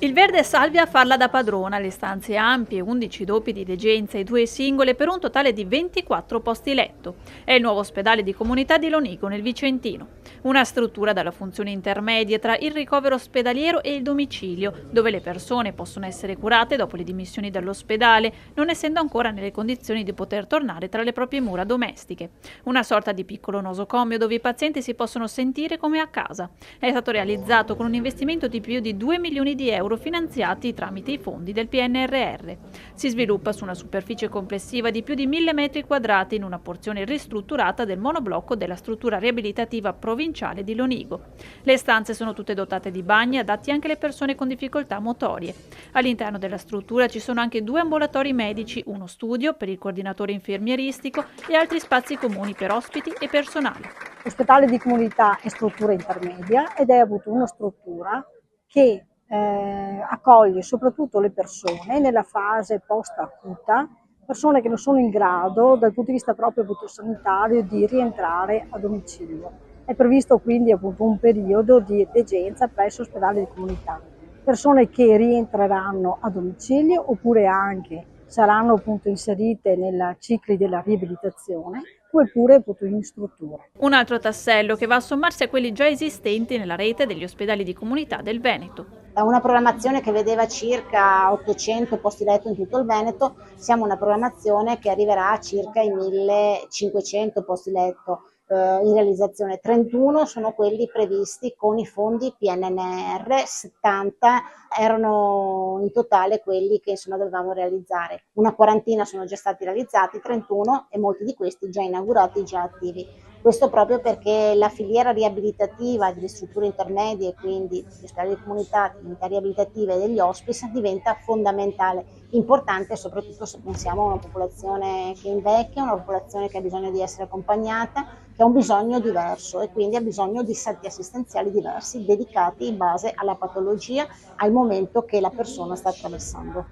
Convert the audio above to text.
Il verde salvia a farla da padrona, le stanze ampie, 11 doppi di degenza e 2 singole per un totale di 24 posti letto. È il nuovo ospedale di comunità di Lonigo nel Vicentino. Una struttura dalla funzione intermedia tra il ricovero ospedaliero e il domicilio, dove le persone possono essere curate dopo le dimissioni dall'ospedale, non essendo ancora nelle condizioni di poter tornare tra le proprie mura domestiche. Una sorta di piccolo nosocomio dove i pazienti si possono sentire come a casa. È stato realizzato con un investimento di più di 2 milioni di euro finanziati tramite i fondi del PNRR. Si sviluppa su una superficie complessiva di più di 1000 metri quadrati in una porzione ristrutturata del monoblocco della struttura riabilitativa provinciale di Lonigo. Le stanze sono tutte dotate di bagni adatti anche alle persone con difficoltà motorie. All'interno della struttura ci sono anche 2 ambulatori medici, uno studio per il coordinatore infermieristico e altri spazi comuni per ospiti e personale. L'ospedale di comunità è struttura intermedia ed è appunto una struttura che accoglie soprattutto le persone nella fase post-acuta, persone che non sono in grado dal punto di vista proprio appunto sanitario di rientrare a domicilio. È previsto quindi appunto un periodo di degenza presso l'ospedale di comunità. Persone che rientreranno a domicilio oppure anche saranno appunto inserite nei cicli della riabilitazione oppure appunto in strutture. Un altro tassello che va a sommarsi a quelli già esistenti nella rete degli ospedali di comunità del Veneto. Da una programmazione che vedeva circa 800 posti letto in tutto il Veneto, siamo una programmazione che arriverà a circa i 1500 posti letto in realizzazione. 31 sono quelli previsti con i fondi PNRR, 70 erano in totale quelli che dovevamo realizzare. Una quarantina sono già stati realizzati, 31 e molti di questi già inaugurati, già attivi. Questo proprio perché la filiera riabilitativa delle strutture intermedie, quindi degli ospedali di comunità riabilitative e degli hospice, diventa fondamentale, importante soprattutto se pensiamo a una popolazione che invecchia, una popolazione che ha bisogno di essere accompagnata, che ha un bisogno diverso e quindi ha bisogno di seti assistenziali diversi, dedicati in base alla patologia, al momento che la persona sta attraversando.